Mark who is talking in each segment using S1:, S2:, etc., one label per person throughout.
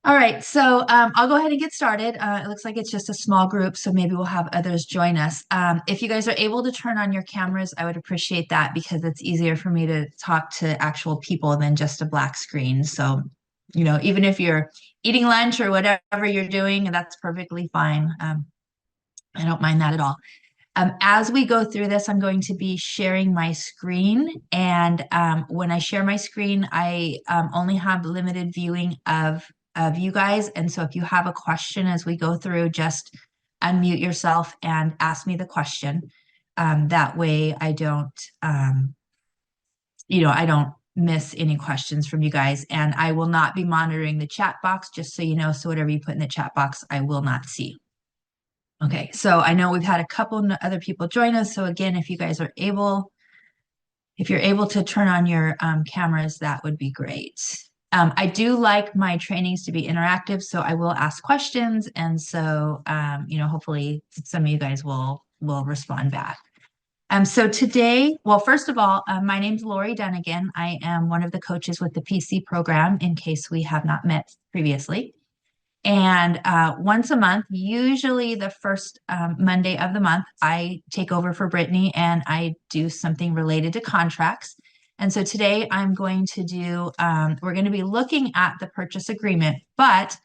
S1: All right, so I'll go ahead and get started. It looks like it's just a small group, so maybe we'll have others join us. If you guys are able to turn on your cameras, I would appreciate that because it's easier for me to talk to actual people than just a black screen. So, even if you're eating lunch or whatever you're doing, that's perfectly fine. I don't mind that at all. As we go through this, I'm going to be sharing my screen. And when I share my screen, I only have limited viewing of you guys. And so if you have a question as we go through, just unmute yourself and ask me the question. That way I don't, I don't miss any questions from you guys. And I will not be monitoring the chat box, just so you know. So whatever you put in the chat box, I will not see. Okay, so I know we've had a couple other people join us. So again, if you guys are able, if you're able to turn on your cameras, that would be great. I do like my trainings to be interactive, so I will ask questions. And so, hopefully some of you guys will respond back. So today, well, first of all, my name's Lori Dunagan. I am one of the coaches with the PC program in case we have not met previously. And once a month, usually the first Monday of the month, I take over for Brittany and I do something related to contracts. And so today I'm going to do, we're going to be looking at the purchase agreement, but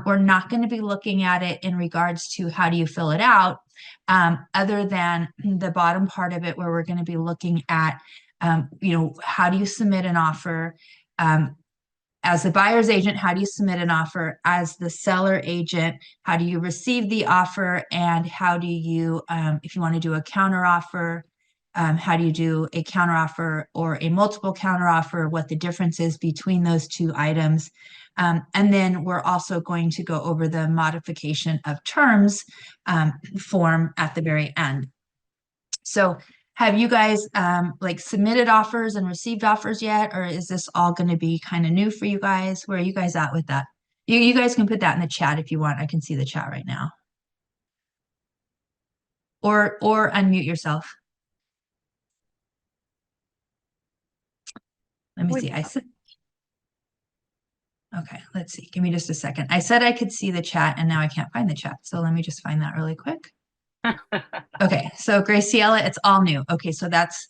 S1: we're not going to be looking at it in regards to how do you fill it out, other than the bottom part of it where we're going to be looking at, how do you submit an offer? As the buyer's agent, how do you submit an offer? As the seller agent, how do you receive the offer? And how do you, if you want to do a counter offer, how do you do a counter offer or a multiple counter offer? What the difference is between those two items. And then we're also going to go over the modification of terms form at the very end. So have you guys submitted offers and received offers yet? Or is this all going to be kind of new for you guys? Where are you guys at with that? You guys can put that in the chat if you want. I can see the chat right now. Or unmute yourself. Let me see. I said, okay, let's see. Give me just a second. I said I could see the chat and now I can't find the chat. So let me just find that really quick. Okay, so Graciela, it's all new. Okay, so that's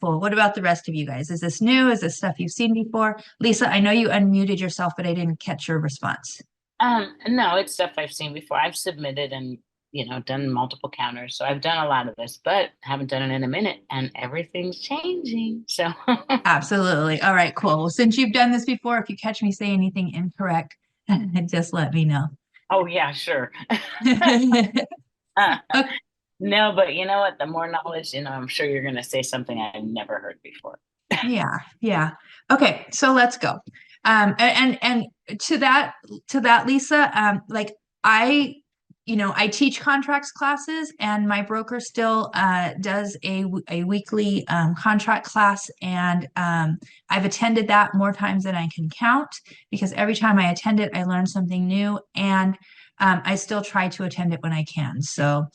S1: cool. What about the rest of you guys? Is this new? Is this stuff you've seen before? Lisa, I know you unmuted yourself, but I didn't catch your response.
S2: No, it's stuff I've seen before. I've submitted and done multiple counters. So I've done a lot of this, but haven't done it in a minute and everything's changing. So
S1: Absolutely. All right, cool. Well, since you've done this before, if you catch me say anything incorrect, just let me know.
S2: Oh yeah, sure.
S1: Okay.
S2: No, but you know what? The more knowledge, I'm sure you're going to say something I've never heard before.
S1: Yeah. Okay, so let's go. And to that, Lisa, I teach contracts classes, and my broker still does a weekly contract class, and I've attended that more times than I can count because every time I attend it, I learn something new, and I still try to attend it when I can. So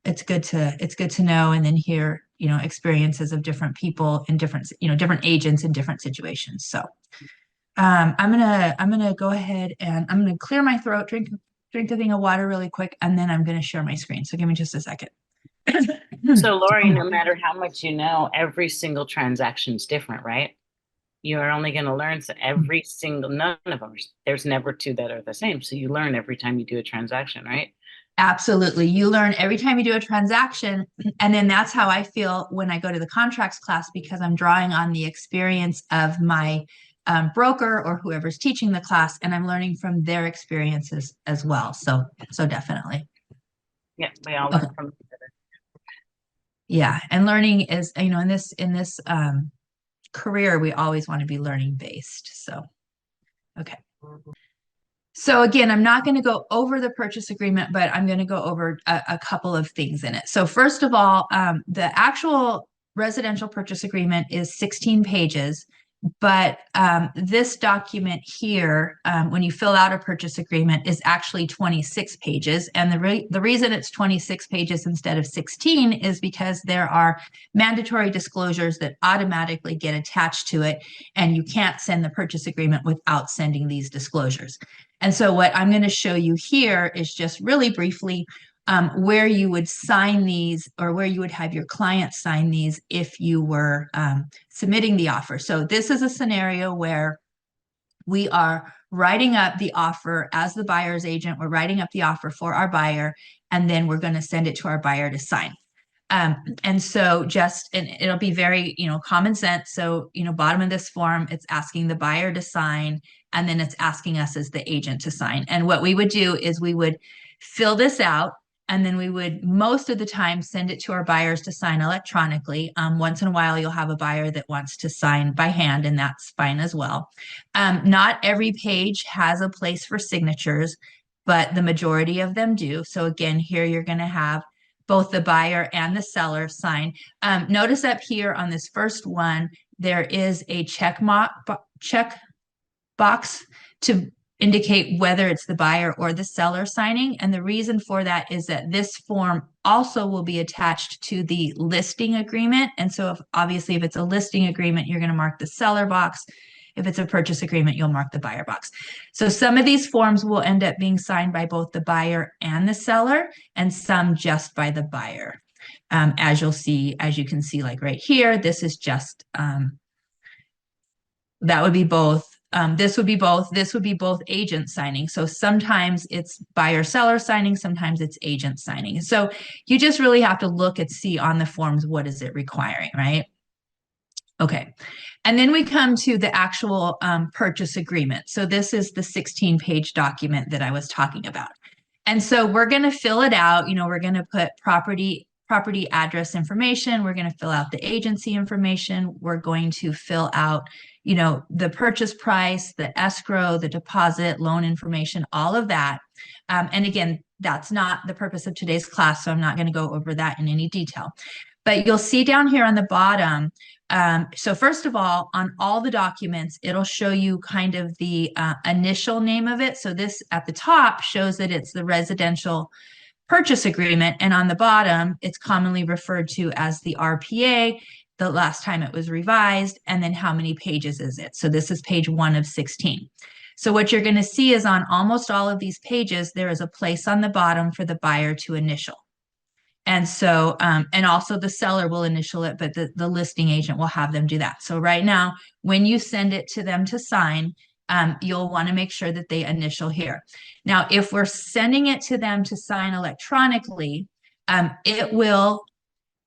S1: it's good to know and then hear experiences of different people in different different agents in different situations. So I'm gonna go ahead and I'm gonna clear my throat, drink a thing of water really quick, and then I'm gonna share my screen. So give me just a second.
S2: So Lori, no matter how much you know, every single transaction is different, right? You are only going to learn every single, none of them, there's never two that are the same. So you learn every time you do a transaction, right?
S1: Absolutely. You learn every time you do a transaction. And then that's how I feel when I go to the contracts class, because I'm drawing on the experience of my broker or whoever's teaching the class, and I'm learning from their experiences as well. So definitely.
S2: Yeah, we all learn from each other.
S1: Yeah. And learning is, in this career, we always want to be learning based. So, okay. So again, I'm not going to go over the purchase agreement, but I'm going to go over a couple of things in it. So first of all, the actual residential purchase agreement is 16 pages. But this document here, when you fill out a purchase agreement, is actually 26 pages. And the reason it's 26 pages instead of 16 is because there are mandatory disclosures that automatically get attached to it, and you can't send the purchase agreement without sending these disclosures. And so what I'm going to show you here is just really briefly where you would sign these, or where you would have your client sign these if you were submitting the offer. So this is a scenario where we are writing up the offer as the buyer's agent. We're writing up the offer for our buyer, and then we're going to send it to our buyer to sign. And so and it'll be very, common sense. So, bottom of this form, it's asking the buyer to sign, and then it's asking us as the agent to sign. And what we would do is we would fill this out, and then we would most of the time send it to our buyers to sign electronically. Once in a while, you'll have a buyer that wants to sign by hand, and that's fine as well. Not every page has a place for signatures, but the majority of them do. So again, here you're going to have both the buyer and the seller sign. Notice up here on this first one, there is a check box to indicate whether it's the buyer or the seller signing. And the reason for that is that this form also will be attached to the listing agreement. And so obviously if it's a listing agreement, you're going to mark the seller box. If it's a purchase agreement, you'll mark the buyer box. So some of these forms will end up being signed by both the buyer and the seller, and some just by the buyer. As you can see, like right here, this is just, that would be both. This would be both agent signing. So sometimes it's buyer seller signing, sometimes it's agent signing. So you just really have to look and see on the forms, what is it requiring, right? Okay. And then we come to the actual purchase agreement. So this is the 16-page document that I was talking about. And so we're going to fill it out. We're going to put property address information. We're going to fill out the agency information. We're going to fill out, the purchase price, the escrow, the deposit, loan information, all of that. And again, that's not the purpose of today's class, so I'm not going to go over that in any detail. But you'll see down here on the bottom, so first of all, on all the documents, it'll show you kind of the initial name of it. So this at the top shows that it's the residential purchase agreement. And on the bottom, it's commonly referred to as the RPA, the last time it was revised, and then how many pages is it? So this is page 1 of 16. So what you're going to see is on almost all of these pages, there is a place on the bottom for the buyer to initial. And so, and also the seller will initial it, but the listing agent will have them do that. So right now, when you send it to them to sign, you'll want to make sure that they initial here. Now, if we're sending it to them to sign electronically, it will,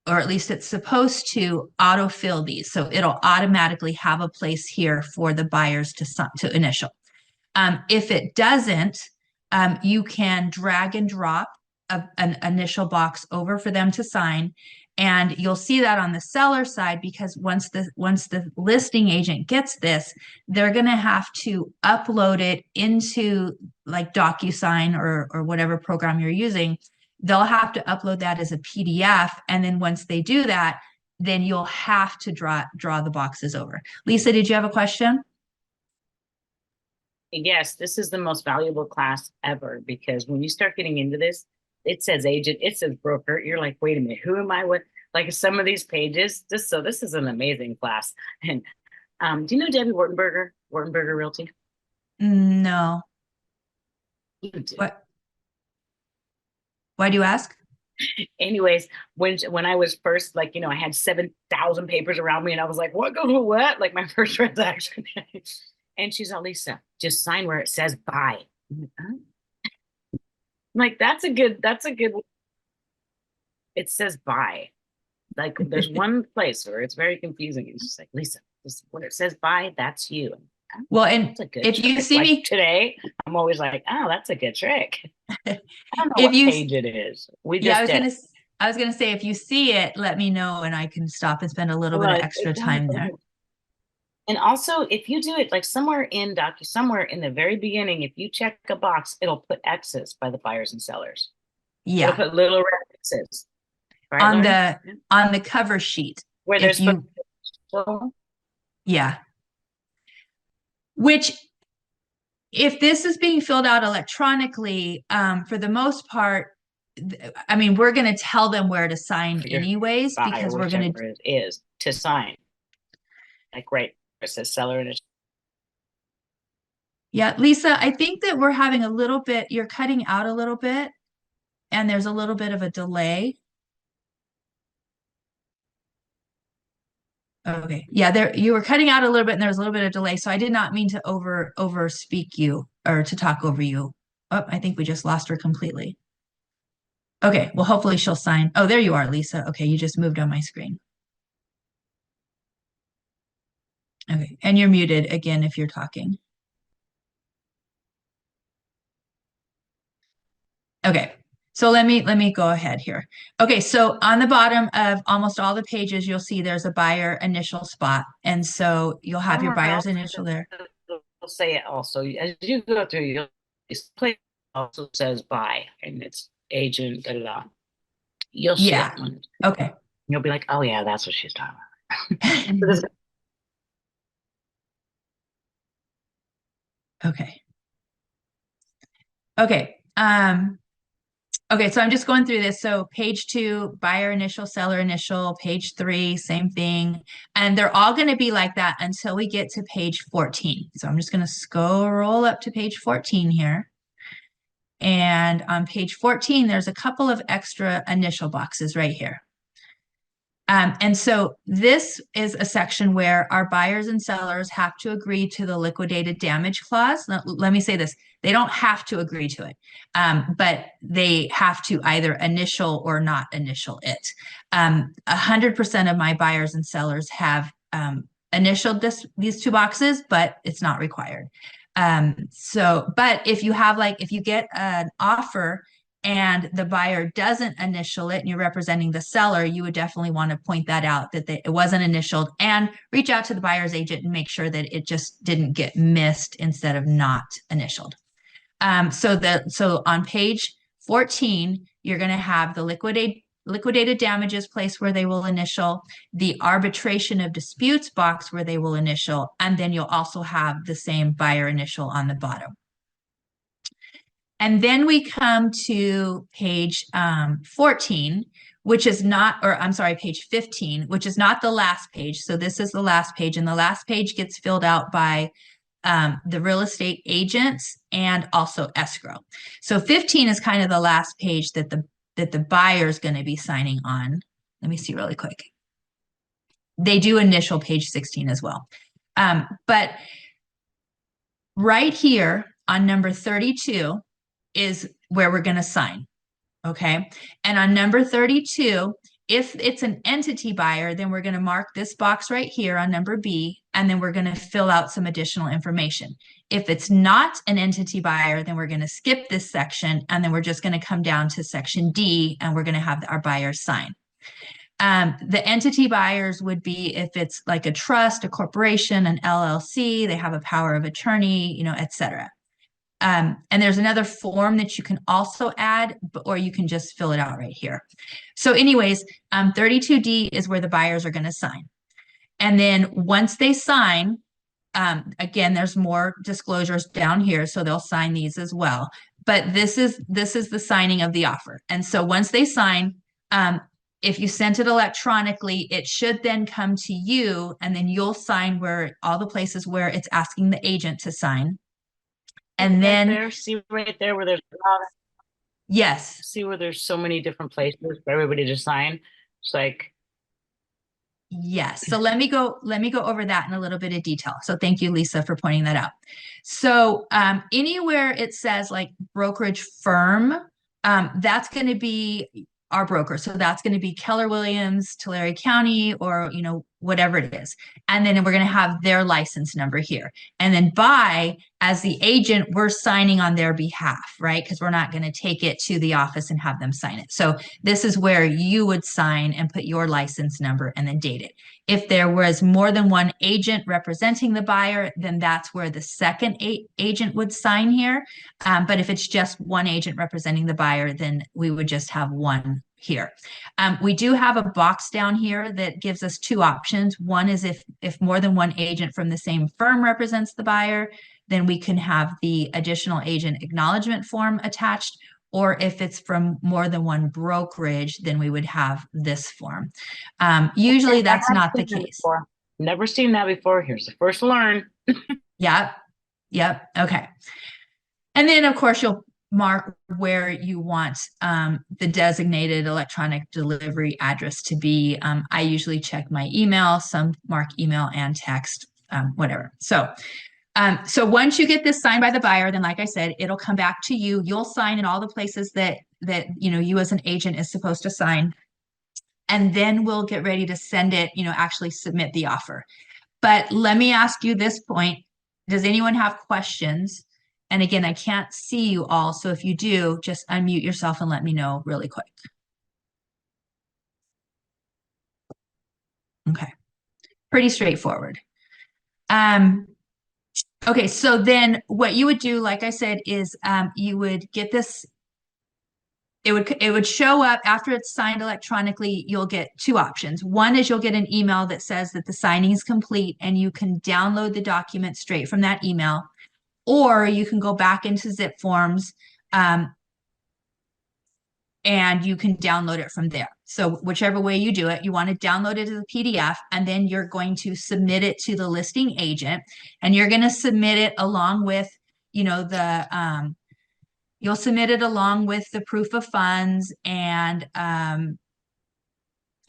S1: or at least it's supposed to, autofill these. So it'll automatically have a place here for the buyers to initial. If it doesn't, you can drag and drop an initial box over for them to sign. And you'll see that on the seller side, because once the listing agent gets this, they're going to have to upload it into like DocuSign or whatever program you're using. They'll have to upload that as a PDF. And then once they do that, then you'll have to draw the boxes over. Lisa, did you have a question?
S2: Yes, this is the most valuable class ever, because when you start getting into this, it says agent, it says broker. You're like, wait a minute, who am I with? Like some of these pages, this is an amazing class. And do you know Debbie Wartenberger Realty?
S1: No.
S2: You do.
S1: What? Why do you ask?
S2: Anyways, when I was first, like, I had 7,000 papers around me, and I was like, what? Like my first transaction. And she's all, Lisa, just sign where it says buy. I'm like, huh? Like, that's a good, it says buy. Like, there's one place where it's very confusing. It's just like, Lisa, when it says buy, that's you.
S1: Well, and if you see
S2: like
S1: me
S2: today, I'm always like, oh, that's a good trick. I don't know
S1: if
S2: what page it is.
S1: I was gonna say, if you see it, let me know and I can stop and spend a little bit of extra time there.
S2: And also, if you do it like somewhere in the very beginning, if you check a box, it'll put X's by the buyers and sellers.
S1: Yeah.
S2: It'll put little red X's. Right,
S1: on the cover sheet.
S2: Where there's
S1: yeah. which if this is being filled out electronically, for the most part, I mean, we're going to tell them where to sign anyways, because we're going
S2: to is to sign. Like right, it says seller and
S1: yeah, Lisa, I think that we're having a little bit, you're cutting out a little bit, and there's a little bit of a delay. Okay. Yeah, there you were cutting out a little bit and there was a little bit of delay. So I did not mean to over speak you or to talk over you. Oh, I think we just lost her completely. Okay, well, hopefully she'll sign. Oh, there you are, Lisa. Okay, you just moved on my screen. Okay, and you're muted again if you're talking. Okay, so let me go ahead here. Okay, so on the bottom of almost all the pages, you'll see there's a buyer initial spot. And so you'll have your buyer's initial there.
S2: I'll say it also. As you go through, you'll place also says buy and it's agent, da da da. You'll see
S1: Yeah.
S2: that one.
S1: Okay.
S2: You'll be like, oh yeah, that's what she's talking about.
S1: Okay. Okay. Okay, so I'm just going through this. So page 2, buyer initial, seller initial, page 3, same thing. And they're all going to be like that until we get to page 14. So I'm just going to scroll up to page 14 here. And on page 14, there's a couple of extra initial boxes right here. And so this is a section where our buyers and sellers have to agree to the liquidated damage clause. Let me say this. They don't have to agree to it, but they have to either initial or not initial it. 100% of my buyers and sellers have initialed these 2 boxes, but it's not required. But if you have if you get an offer and the buyer doesn't initial it and you're representing the seller, you would definitely want to point that out, that it wasn't initialed, and reach out to the buyer's agent and make sure that it just didn't get missed instead of not initialed. So on page 14, you're going to have the liquidated damages place where they will initial, the arbitration of disputes box where they will initial, and then you'll also have the same buyer initial on the bottom. And then we come to page 14, which is not, or I'm sorry, page 15, which is not the last page. So this is the last page, and the last page gets filled out by the real estate agents and also escrow. So 15 is kind of the last page that the buyer is going to be signing on. Let me see really quick. They do initial page 16 as well. But right here on number 32 is where we're going to sign. Okay. And on number 32, if it's an entity buyer, then we're going to mark this box right here on number B, and then we're going to fill out some additional information. If it's not an entity buyer, then we're going to skip this section, and then we're just going to come down to section D, and we're going to have our buyers sign. The entity buyers would be if it's like a trust, a corporation, an LLC, they have a power of attorney, etc. And there's another form that you can also add, or you can just fill it out right here. So anyways, 32D is where the buyers are going to sign. And then once they sign, again, there's more disclosures down here, so they'll sign these as well. But this is the signing of the offer. And so once they sign, if you sent it electronically, it should then come to you, and then you'll sign where all the places where it's asking the agent to sign. And then
S2: see right there where there's a lot of,
S1: yes.
S2: See where there's so many different places for everybody to sign. It's like
S1: yes. So let me go over that in a little bit of detail. So thank you, Lisa, for pointing that out. So anywhere it says like brokerage firm, that's going to be our broker. So that's going to be Keller Williams, Tulare County, or whatever it is. And then we're going to have their license number here. And then by, as the agent, we're signing on their behalf, right? Because we're not going to take it to the office and have them sign it. So this is where you would sign and put your license number and then date it. If there was more than one agent representing the buyer, then that's where the second agent would sign here. But if it's just one agent representing the buyer, then we would just have one here. We do have a box down here that gives us two options. One is if more than one agent from the same firm represents the buyer, then we can have the additional agent acknowledgement form attached. Or if it's from more than one brokerage, then we would have this form. Usually that's not the case.
S2: Never seen that before. Here's the first learn.
S1: Yep. Yep. Okay. And then of course you'll mark where you want the designated electronic delivery address to be. I usually check my email, some mark email and text, whatever. So once you get this signed by the buyer, then like I said, it'll come back to you. You'll sign in all the places that you as an agent is supposed to sign. And then we'll get ready to send it, actually submit the offer. But let me ask you this point. Does anyone have questions? And again, I can't see you all. So if you do, just unmute yourself and let me know really quick. Okay. Pretty straightforward. Okay, so then what you would do, like I said, is you would get this. It would show up after it's signed electronically. You'll get two options. One is you'll get an email that says that the signing is complete and you can download the document straight from that email, or you can go back into Zip Forms and you can download it from there. So whichever way you do it, you want to download it as a PDF, and then you're going to submit it to the listing agent, and you're going to submit it along with, you'll submit it along with the proof of funds and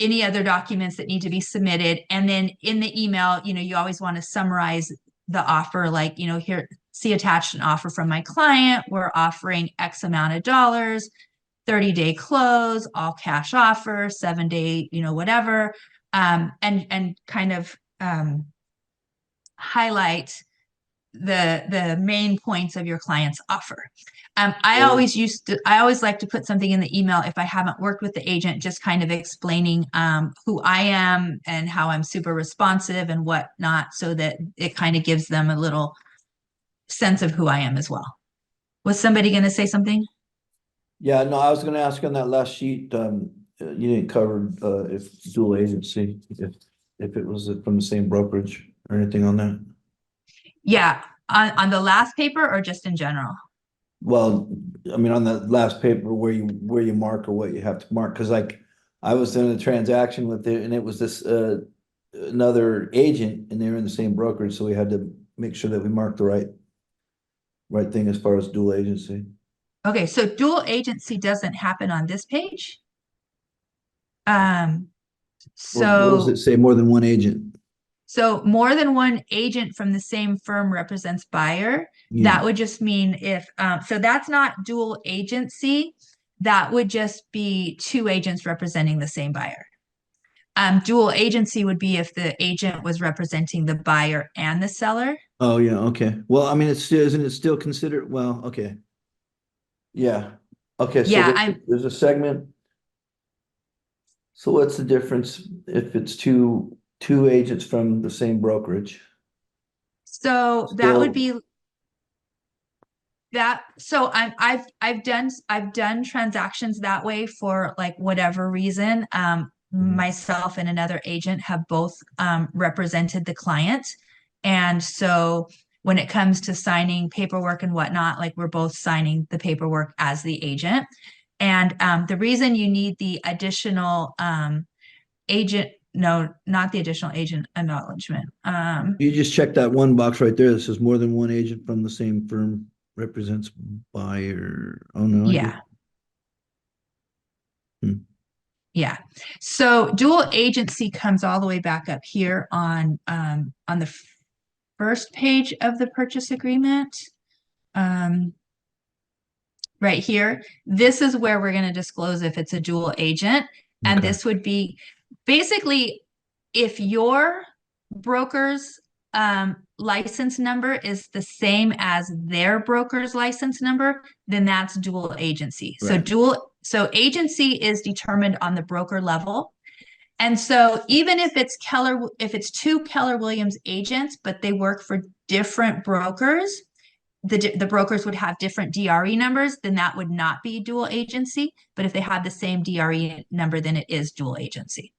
S1: any other documents that need to be submitted. And then in the email, you always want to summarize the offer, like, here, see attached an offer from my client. We're offering X amount of dollars, 30-day close, all cash offer, 7-day, whatever, and kind of highlight the main points of your client's offer. I always like to put something in the email if I haven't worked with the agent, just kind of explaining who I am and how I'm super responsive and whatnot, so that it kind of gives them a little sense of who I am as well. Was somebody going to say something?
S3: Yeah, no, I was gonna ask on that last sheet, you didn't cover if dual agency, if it was from the same brokerage or anything on that.
S1: Yeah, on the last paper or just in general?
S3: Well, I mean, on the last paper where you mark or what you have to mark, because like I was doing a transaction with it and it was this another agent and they were in the same brokerage, so we had to make sure that we marked the right thing as far as dual agency.
S1: Okay, so dual agency doesn't happen on this page.
S3: What does it say? More than one agent?
S1: So more than one agent from the same firm represents buyer.
S3: Yeah.
S1: That would just mean if, so that's not dual agency. That would just be two agents representing the same buyer. Dual agency would be if the agent was representing the buyer and the seller.
S3: Oh, yeah, okay. Well, I mean, isn't it still considered, well, okay. Yeah, okay, so
S1: Yeah,
S3: there's a segment. So what's the difference if it's two agents from the same brokerage?
S1: So that would be that. So I've done transactions that way for like whatever reason. Myself and another agent have both represented the client, and so when it comes to signing paperwork and whatnot, like we're both signing the paperwork as the agent. And the reason you need the additional agent, no, not the additional agent acknowledgement.
S3: You just check that one box right there that says more than one agent from the same firm represents buyer. Oh, no.
S1: Yeah. Yeah. So dual agency comes all the way back up here on the first page of the purchase agreement. Right here, this is where we're going to disclose if it's a dual agent. And
S3: Okay.
S1: this would be basically if your broker's license number is the same as their broker's license number, then that's dual agency.
S3: Right.
S1: So agency is determined on the broker level. And so even if it's two Keller Williams agents, but they work for different brokers, the brokers would have different DRE numbers, then that would not be dual agency. But if they have the same DRE number, then it is dual agency.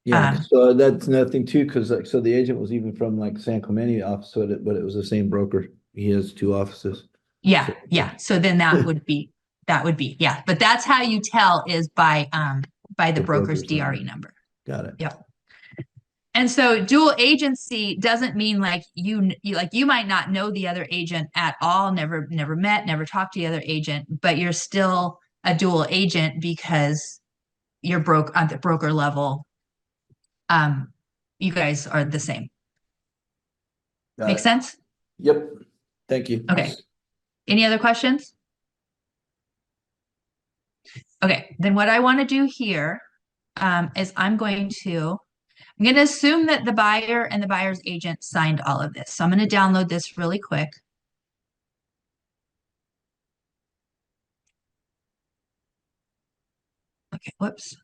S3: Yeah, so that's nothing too, because like, so the agent was even from like San Clemente office, but it was the same broker. He has two offices.
S1: Yeah, yeah. So then that would be, yeah. But that's how you tell is by the
S3: The
S1: broker's
S3: broker's
S1: DRE number.
S3: Got it.
S1: Yep. And so dual agency doesn't mean like you might not know the other agent at all, never met, never talked to the other agent, but you're still a dual agent because you're at the broker level. You guys are the same.
S3: Got
S1: Make
S3: it.
S1: sense?
S3: Yep. Thank you.
S1: Okay. Any other questions? Okay, then what I want to do here is I'm going to assume that the buyer and the buyer's agent signed all of this. So I'm going to download this really quick. Okay, whoops.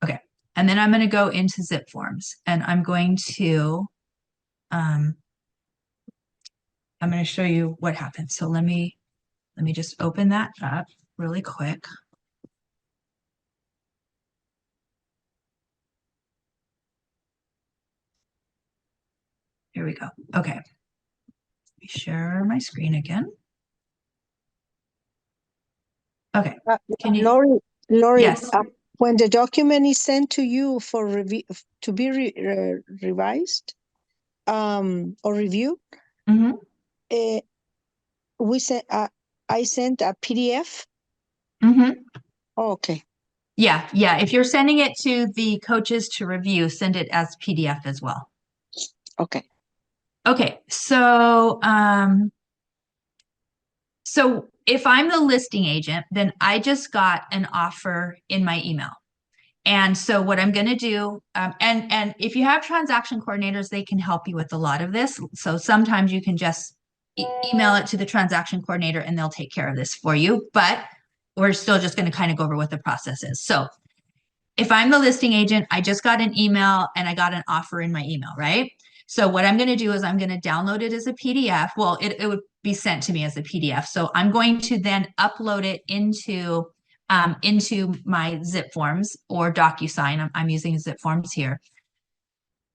S1: Okay, and then I'm going to go into zip forms and I'm going to show you what happens. So let me just open that up really quick. Here we go. Okay. Let me share my screen again. Okay. Can you?
S4: Lori,
S1: Yes.
S4: when the document is sent to you for review to be revised, or reviewed,
S1: Mm-hmm.
S4: we sent. I sent a PDF.
S1: Mm-hmm.
S4: Oh, okay.
S1: Yeah, yeah. If you're sending it to the coaches to review, send it as PDF as well.
S4: Okay.
S1: Okay, so so if I'm the listing agent, then I just got an offer in my email. And so what I'm going to do, and if you have transaction coordinators, they can help you with a lot of this. So sometimes you can just email it to the transaction coordinator and they'll take care of this for you. But we're still just going to kind of go over what the process is. So if I'm the listing agent, I just got an email and I got an offer in my email, right? So what I'm going to do is I'm going to download it as a PDF. Well, it would be sent to me as a PDF. So I'm going to then upload it into my zip forms or DocuSign. I'm using zip forms here.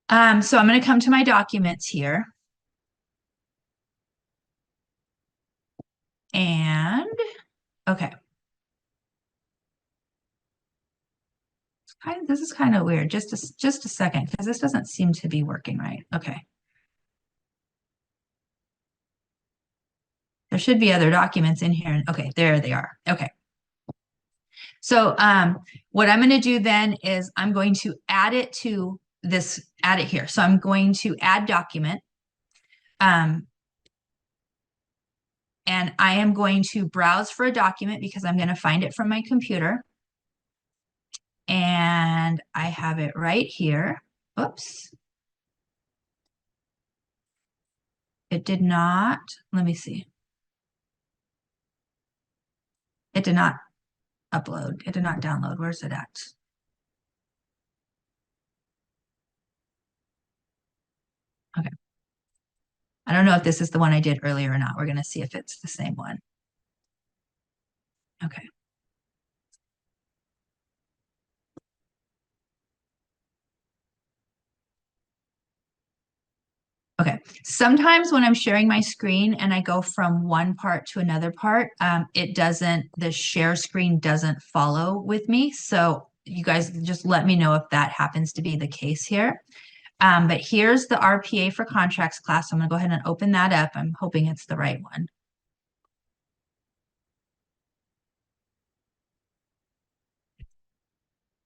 S1: So I'm going to come to my documents here. And okay. This is kind of weird. Just a second, because this doesn't seem to be working right. Okay. There should be other documents in here. Okay, there they are. Okay. So what I'm going to do then is I'm going to add it here. So I'm going to add document. And I am going to browse for a document because I'm going to find it from my computer. And I have it right here. Oops. It did not, let me see. It did not upload. It did not download. Where's it at? Okay. I don't know if this is the one I did earlier or not. We're going to see if it's the same one. Okay. Okay. Sometimes when I'm sharing my screen and I go from one part to another part, the share screen doesn't follow with me. So you guys just let me know if that happens to be the case here. But here's the RPA for contracts class. I'm going to go ahead and open that up. I'm hoping it's the right one.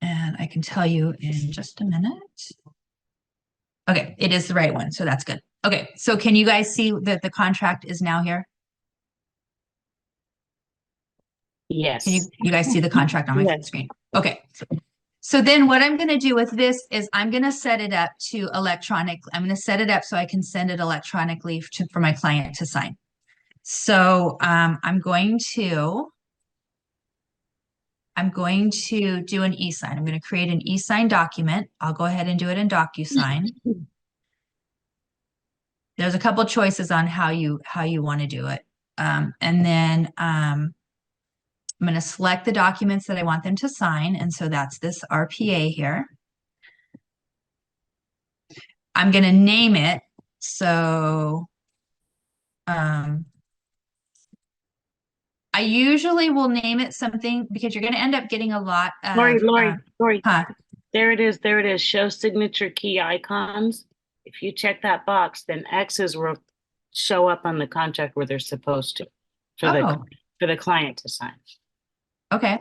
S1: And I can tell you in just a minute. Okay, it is the right one, so that's good. Okay, so can you guys see that the contract is now here?
S2: Yes.
S1: Can you guys see the contract on my
S2: Yes.
S1: screen? Okay. So then what I'm going to do with this is I'm going to set it up to electronic. I'm going to set it up so I can send it electronically for my client to sign. So I'm going to do an e-sign. I'm going to create an e-sign document. I'll go ahead and do it in DocuSign. There's a couple choices on how you want to do it. And then I'm going to select the documents that I want them to sign. And so that's this RPA here. I'm going to name it. So I usually will name it something because you're going to end up getting a lot of
S2: Lori,
S1: huh?
S2: there it is. There it is. Show signature key icons. If you check that box, then X's will show up on the contract where they're supposed to for the client to sign.
S1: Okay.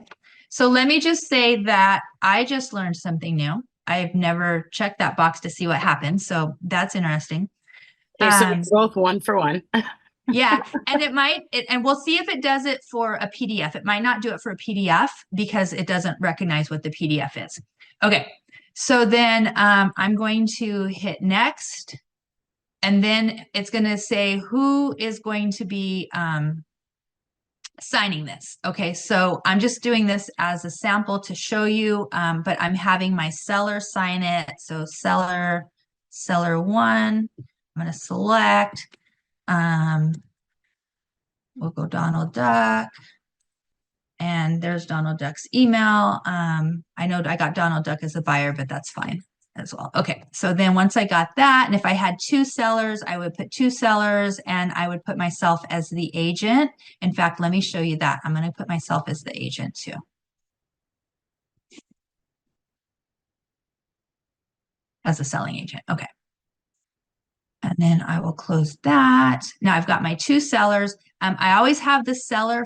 S1: So let me just say that I just learned something new. I've never checked that box to see what happens. So that's interesting.
S2: Okay, so it's both 1 for 1.
S1: Yeah, and and we'll see if it does it for a PDF. It might not do it for a PDF because it doesn't recognize what the PDF is. Okay, so then I'm going to hit next, and then it's going to say who is going to be signing this. Okay, so I'm just doing this as a sample to show you, but I'm having my seller sign it. So seller 1, I'm going to select. We'll go Donald Duck. And there's Donald Duck's email. I know I got Donald Duck as a buyer, but that's fine as well. Okay, so then once I got that, and if I had 2 sellers, I would put 2 sellers and I would put myself as the agent. In fact, let me show you that. I'm going to put myself as the agent too. As a selling agent. Okay. And then I will close that. Now I've got my 2 sellers. I always have the seller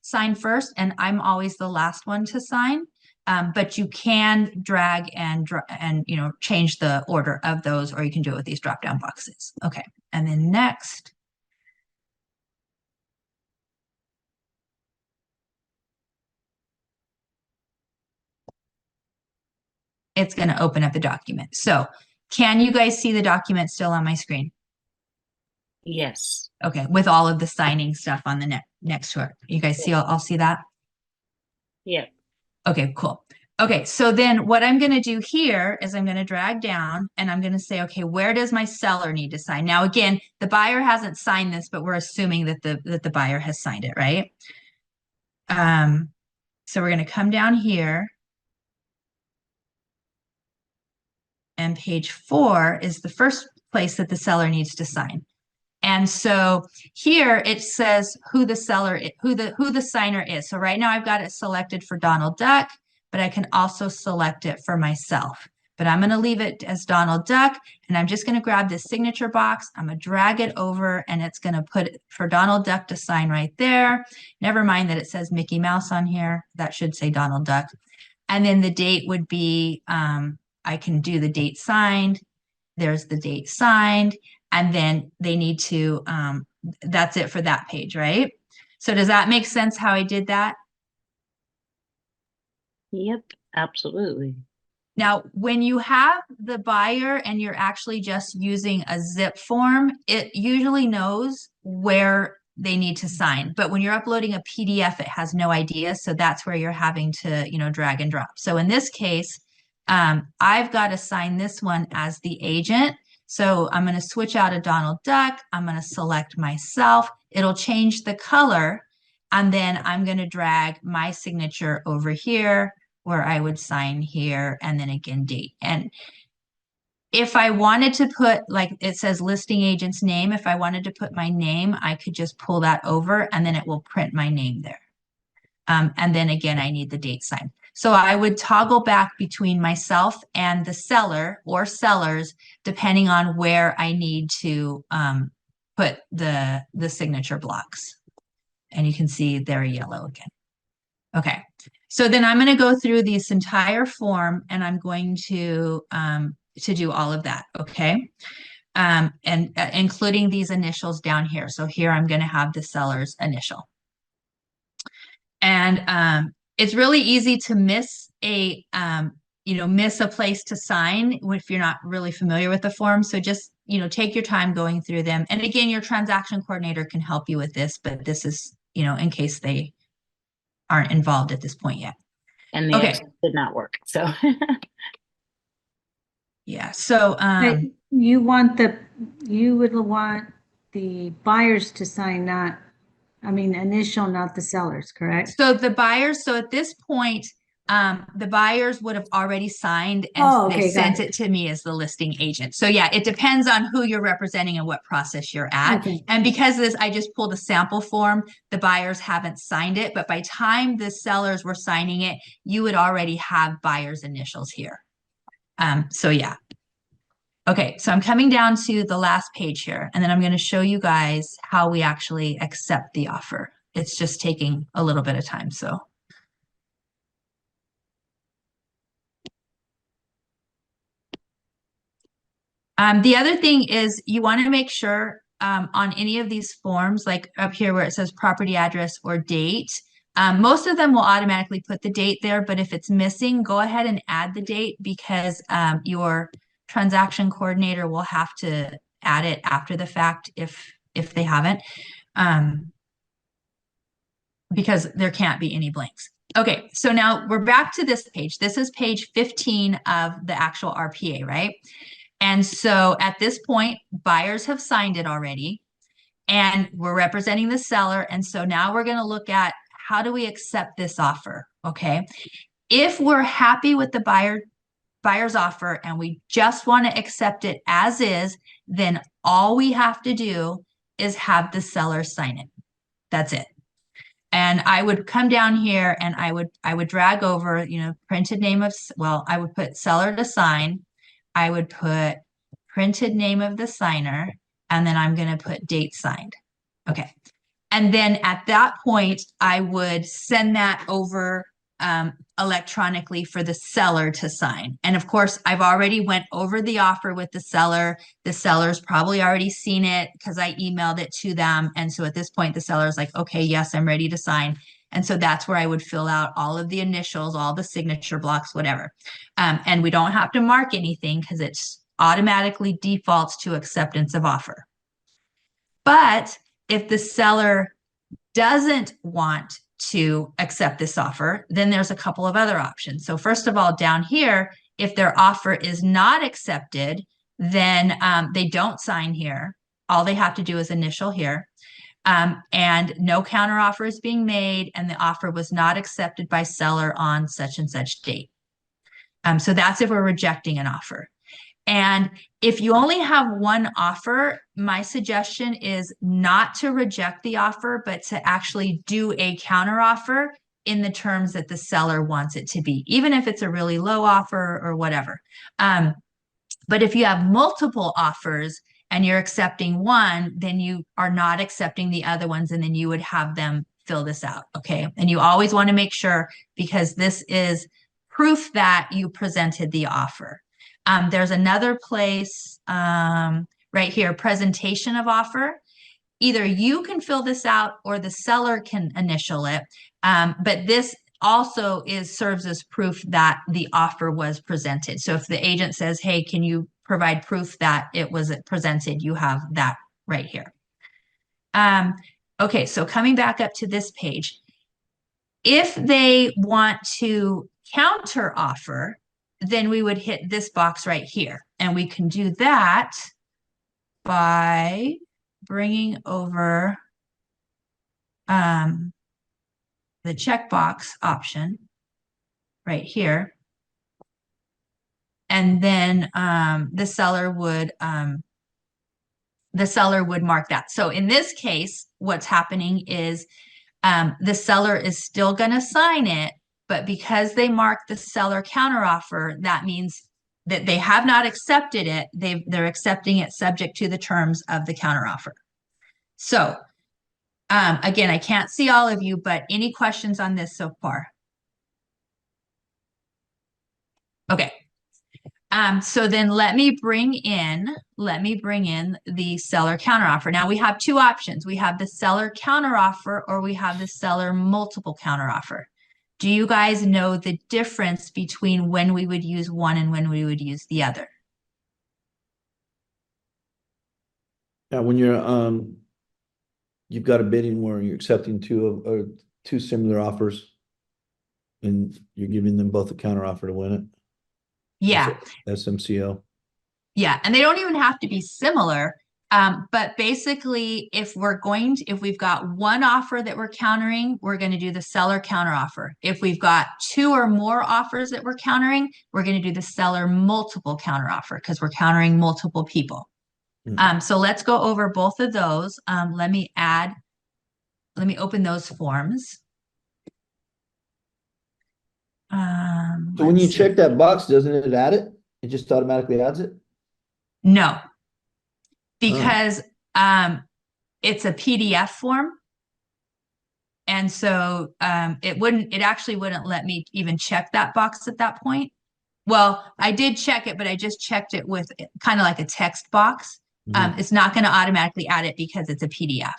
S1: sign first, and I'm always the last one to sign. But you can drag and change the order of those, or you can do it with these drop-down boxes. Okay, and then next. It's going to open up the document. So can you guys see the document still on my screen?
S2: Yes.
S1: Okay, with all of the signing stuff on the next to it. You guys see, I'll see that?
S2: Yeah.
S1: Okay, cool. Okay, so then what I'm going to do here is I'm going to drag down and I'm going to say, okay, where does my seller need to sign? Now, again, the buyer hasn't signed this, but we're assuming that the buyer has signed it, right? So we're going to come down here. And page 4 is the first place that the seller needs to sign. And so here it says who the signer is. So right now I've got it selected for Donald Duck, but I can also select it for myself. But I'm going to leave it as Donald Duck, and I'm just going to grab this signature box. I'm going to drag it over, and it's going to put it for Donald Duck to sign right there. Never mind that it says Mickey Mouse on here. That should say Donald Duck. And then the date would be, I can do the date signed. There's the date signed. And then they need to, that's it for that page, right? So does that make sense how I did that?
S2: Yep, absolutely.
S1: Now, when you have the buyer and you're actually just using a zip form, it usually knows where they need to sign. But when you're uploading a PDF, it has no idea. So that's where you're having to, drag and drop. So in this case, I've got to sign this one as the agent. So I'm going to switch out of Donald Duck. I'm going to select myself. It'll change the color. And then I'm going to drag my signature over here where I would sign here and then again date. And if I wanted to put, like it says listing agent's name, if I wanted to put my name, I could just pull that over and then it will print my name there. And then again, I need the date signed. So I would toggle back between myself and the seller or sellers, depending on where I need to put the signature blocks. And you can see they're yellow again. Okay, so then I'm going to go through this entire form and I'm going to do all of that, okay? And including these initials down here. So here I'm going to have the seller's initial. And it's really easy to miss a place to sign if you're not really familiar with the form. So just, take your time going through them. And again, your transaction coordinator can help you with this, but this is, in case they aren't involved at this point yet.
S2: And the X did not work. So
S1: yeah. So
S5: you would want the buyers to sign, initial, not the sellers, correct?
S1: So the buyers, so at this point, the buyers would have already signed and
S5: Oh,
S1: they
S5: okay, got
S1: sent
S5: it.
S1: it to me as the listing agent. So yeah, it depends on who you're representing and what process you're at.
S5: Okay.
S1: And because of this, I just pulled a sample form. The buyers haven't signed it, but by time the sellers were signing it, you would already have buyers' initials here. So yeah. Okay, so I'm coming down to the last page here, and then I'm going to show you guys how we actually accept the offer. It's just taking a little bit of time, so. The other thing is you want to make sure on any of these forms, like up here where it says property address or date, most of them will automatically put the date there, but if it's missing, go ahead and add the date because your transaction coordinator will have to add it after the fact if they haven't, because there can't be any blanks. Okay, so now we're back to this page. This is page 15 of the actual RPA, right? And so at this point, buyers have signed it already, and we're representing the seller. And so now we're going to look at how do we accept this offer, okay? If we're happy with the buyer's offer and we just want to accept it as is, then all we have to do is have the seller sign it. That's it. And I would come down here and I would drag over, printed name of, well, I would put seller to sign. I would put printed name of the signer, and then I'm going to put date signed. Okay. And then at that point, I would send that over electronically for the seller to sign. And of course, I've already went over the offer with the seller. The seller's probably already seen it because I emailed it to them. And so at this point, the seller's like, okay, yes, I'm ready to sign. And so that's where I would fill out all of the initials, all the signature blocks, whatever. And we don't have to mark anything because it's automatically defaults to acceptance of offer. But if the seller doesn't want to accept this offer, then there's a couple of other options. So first of all, down here, if their offer is not accepted, then they don't sign here. All they have to do is initial here. And no counteroffer is being made, and the offer was not accepted by seller on such and such date. So that's if we're rejecting an offer. And if you only have one offer, my suggestion is not to reject the offer, but to actually do a counteroffer in the terms that the seller wants it to be, even if it's a really low offer or whatever. But if you have multiple offers and you're accepting one, then you are not accepting the other ones, and then you would have them fill this out, okay? And you always want to make sure, because this is proof that you presented the offer. There's another place right here, presentation of offer. Either you can fill this out or the seller can initial it. But this also serves as proof that the offer was presented. So if the agent says, hey, can you provide proof that it was presented, you have that right here. Okay, so coming back up to this page, if they want to counter offer, then we would hit this box right here. And we can do that by bringing over the checkbox option right here. And then the seller would mark that. So in this case, what's happening is the seller is still going to sign it, but because they mark the seller counteroffer, that means that they have not accepted it. They're accepting it subject to the terms of the counteroffer. So again, I can't see all of you, but any questions on this so far? Okay. So then let me bring in the seller counteroffer. Now we have two options. We have the seller counteroffer or we have the seller multiple counteroffer. Do you guys know the difference between when we would use one and when we would use the other?
S3: Yeah, when you've got a bidding where you're accepting two similar offers and you're giving them both a counter offer to win it.
S1: Yeah.
S3: SMCO.
S1: Yeah, and they don't even have to be similar. But basically, if we've got one offer that we're countering, we're going to do the seller counter offer. If we've got two or more offers that we're countering, we're going to do the seller multiple counter offer because we're countering multiple people. So let's go over both of those. Let me open those forms.
S3: So when you
S1: Let's see.
S3: check that box, doesn't it add it? It just automatically adds it?
S1: No, because it's a PDF form. And so it actually wouldn't let me even check that box at that point. Well, I did check it, but I just checked it with kind of like a text box. It's not going to automatically add it because it's a PDF.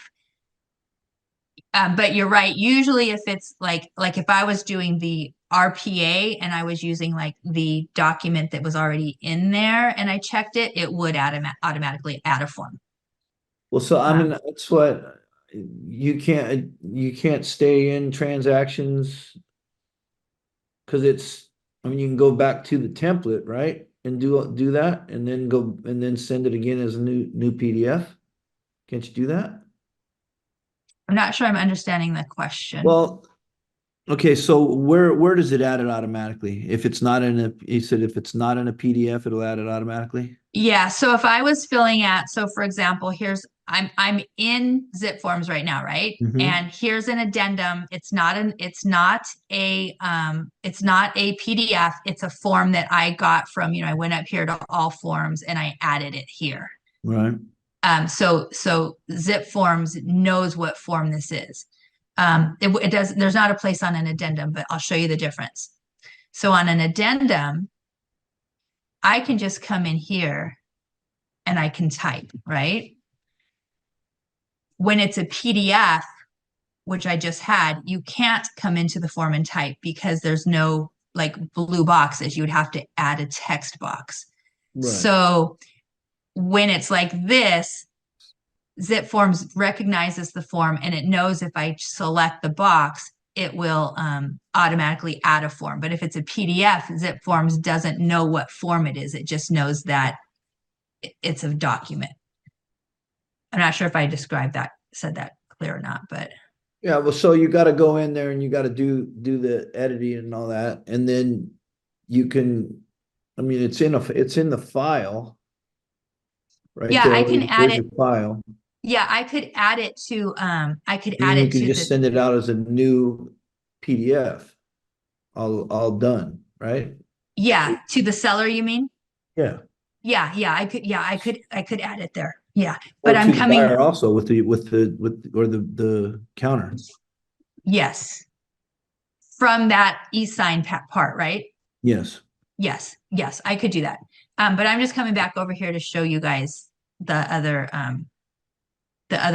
S1: But you're right. Usually if it's like if I was doing the RPA and I was using like the document that was already in there and I checked it, it would automatically add a form.
S3: Well, so I mean, that's what you can't stay in transactions because I mean, you can go back to the template, right? And do that and then send it again as a new PDF. Can't you do that?
S1: I'm not sure I'm understanding the question.
S3: Well, okay, so where does it add it automatically? If it's not in a, you said if it's not in a PDF, it'll add it automatically?
S1: Yeah, so if I was so for example, I'm in zip forms right now, right? And here's an addendum. It's not a PDF. It's a form that I got from, I went up here to all forms and I added it here.
S3: Right.
S1: So zip forms knows what form this is. It does, there's not a place on an addendum, but I'll show you the difference. So on an addendum, I can just come in here and I can type, right? When it's a PDF, which I just had, you can't come into the form and type because there's no like blue boxes. You would have to add a text box.
S3: Right.
S1: So when it's like this, Zip Forms recognizes the form and it knows if I select the box, it will automatically add a form. But if it's a PDF, Zip Forms doesn't know what form it is. It just knows that it's a document. I'm not sure if I said that clear or not, but.
S3: Yeah, well, so you got to go in there and you got to do the editing and all that. And then you can, I mean, it's in the file. Right.
S1: Yeah,
S3: there.
S1: I can add it.
S3: File.
S1: Yeah, I could add it to,
S3: You can just send it out as a new PDF, all done, right?
S1: Yeah, to the seller, you mean?
S3: Yeah.
S1: Yeah, I could add it there. Yeah,
S3: But
S1: but I'm coming.
S3: Buyer also with the counter.
S1: Yes. From that e-sign part, right?
S3: Yes.
S1: Yes, I could do that. But I'm just coming back over here to show you guys the other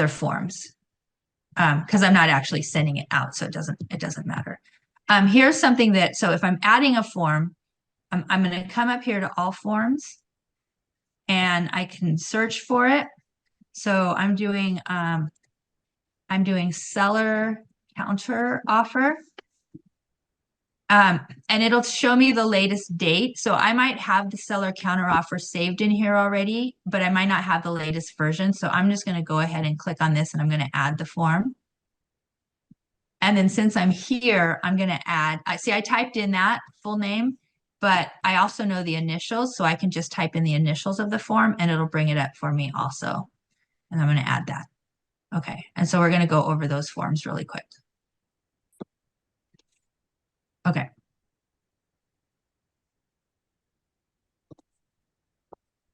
S1: forms. Because I'm not actually sending it out, so it doesn't matter. Here's something so if I'm adding a form, I'm going to come up here to all forms and I can search for it. So I'm doing seller counter offer. And it'll show me the latest date. So I might have the seller counter offer saved in here already, but I might not have the latest version. So I'm just going to go ahead and click on this and I'm going to add the form. And then since I'm here, I'm going to add, I typed in that full name, but I also know the initials. So I can just type in the initials of the form and it'll bring it up for me also. And I'm going to add that. Okay. And so we're going to go over those forms really quick. Okay.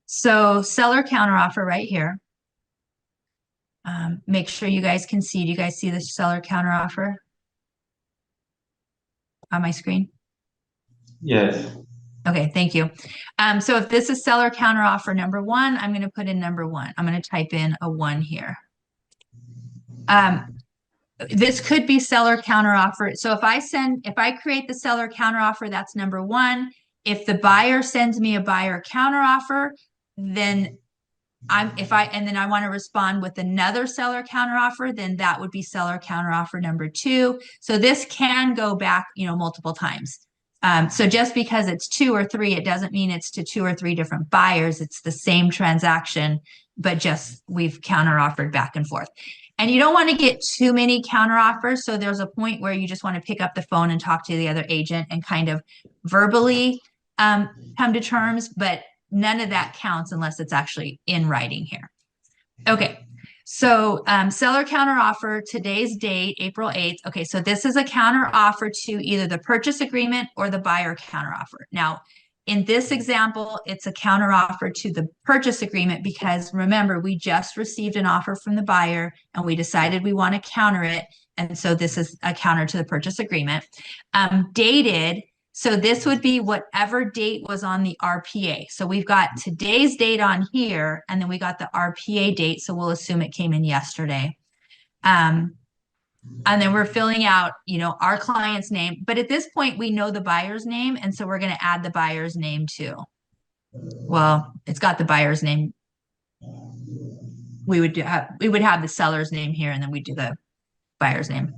S1: So seller counteroffer right here. Make sure you guys can see. Do you guys see the seller counteroffer on my screen?
S6: Yes.
S1: Okay, thank you. So if this is seller counteroffer number 1, I'm going to put in number 1. I'm going to type in a 1 here. This could be seller counteroffer. So if I create the seller counteroffer, that's number 1. If the buyer sends me a buyer counteroffer, then I want to respond with another seller counteroffer, then that would be seller counteroffer number 2. So this can go back, multiple times. So just because it's 2 or 3, it doesn't mean it's to 2 or 3 different buyers. It's the same transaction, but just we've counteroffered back and forth. And you don't want to get too many counteroffers. So there's a point where you just want to pick up the phone and talk to the other agent and kind of verbally come to terms, but none of that counts unless it's actually in writing here. Okay. So seller counteroffer, today's date, April 8th. Okay, so this is a counteroffer to either the purchase agreement or the buyer counteroffer. Now, in this example, it's a counteroffer to the purchase agreement because remember, we just received an offer from the buyer and we decided we want to counter it. And so this is a counter to the purchase agreement. Dated, so this would be whatever date was on the RPA. So we've got today's date on here, and then we got the RPA date. So we'll assume it came in yesterday. And then we're filling out, you know, our client's name. But at this point, we know the buyer's name. And so we're going to add the buyer's name too. Well, it's got the buyer's name. We would have the seller's name here, and then we do the buyer's name.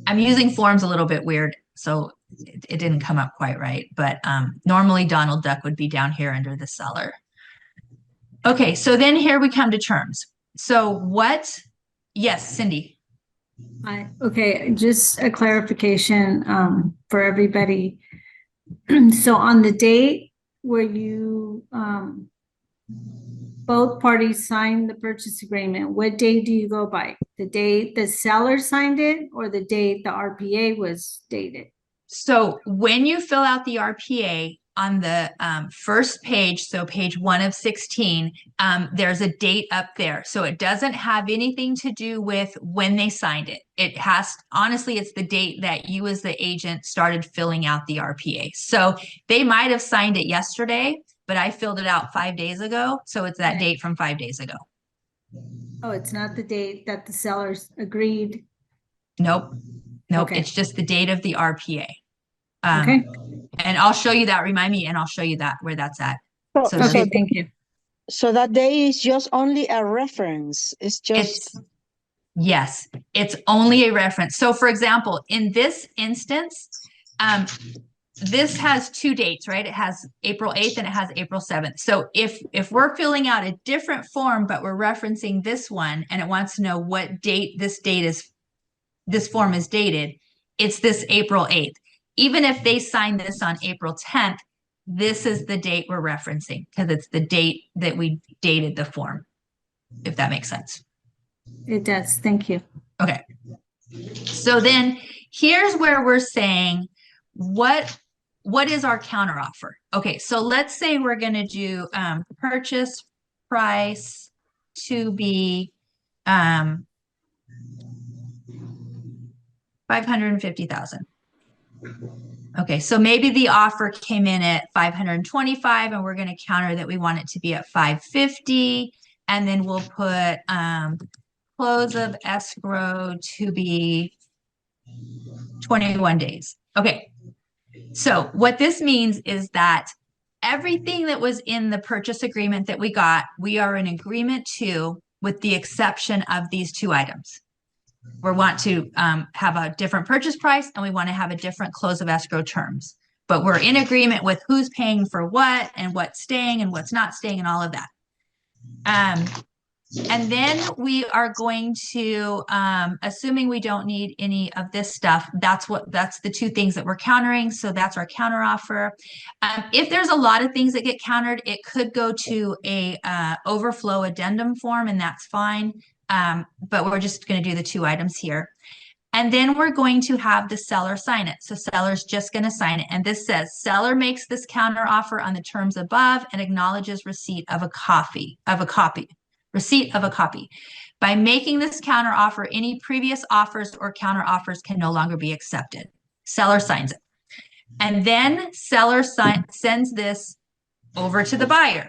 S1: I'm using forms a little bit weird, so it didn't come up quite right. But normally Donald Duck would be down here under the seller. Okay, so then here we come to terms. So what? Yes, Cindy.
S5: Okay, just a clarification for everybody. So on the date where you both parties signed the purchase agreement, what date do you go by? The date the seller signed it or the date the RPA was dated?
S1: So when you fill out the RPA on the first page, so page 1 of 16, there's a date up there. So it doesn't have anything to do with when they signed it. It has, honestly, it's the date that you as the agent started filling out the RPA. So they might have signed it yesterday, but I filled it out 5 days ago. So it's that date from 5 days ago.
S5: Oh, it's not the date that the sellers agreed?
S1: Nope. Nope.
S5: Okay.
S1: It's just the date of the RPA.
S5: Okay.
S1: And I'll show you that, remind me, and I'll show you that where that's at. So
S5: Okay, thank you.
S4: So that day is just only a reference. It's just
S1: yes, it's only a reference. So for example, in this instance, this has 2 dates, right? It has April 8th and it has April 7th. So if we're filling out a different form, but we're referencing this one and it wants to know what date this form is dated, it's this April 8th. Even if they signed this on April 10th, this is the date we're referencing because it's the date that we dated the form, if that makes sense.
S5: It does. Thank you.
S1: Okay. So then here's where we're saying, what is our counteroffer? Okay, so let's say we're going to do purchase price to be $550,000. Okay, so maybe the offer came in at 525 and we're going to counter that we want it to be at 550, and then we'll put close of escrow to be 21 days. Okay, so what this means is that everything that was in the purchase agreement that we got, we are in agreement to, with the exception of these 2 items. We want to have a different purchase price and we want to have a different close of escrow terms. But we're in agreement with who's paying for what and what's staying and what's not staying and all of that. And then we are going to, assuming we don't need any of this stuff, that's the 2 things that we're countering. So that's our counteroffer. If there's a lot of things that get countered, it could go to a overflow addendum form, and that's fine. But we're just going to do the 2 items here. And then we're going to have the seller sign it. So seller's just going to sign it. And this says, seller makes this counteroffer on the terms above and acknowledges receipt of a copy. Receipt of a copy. By making this counteroffer, any previous offers or counteroffers can no longer be accepted. Seller signs it. And then seller sends this over to the buyer.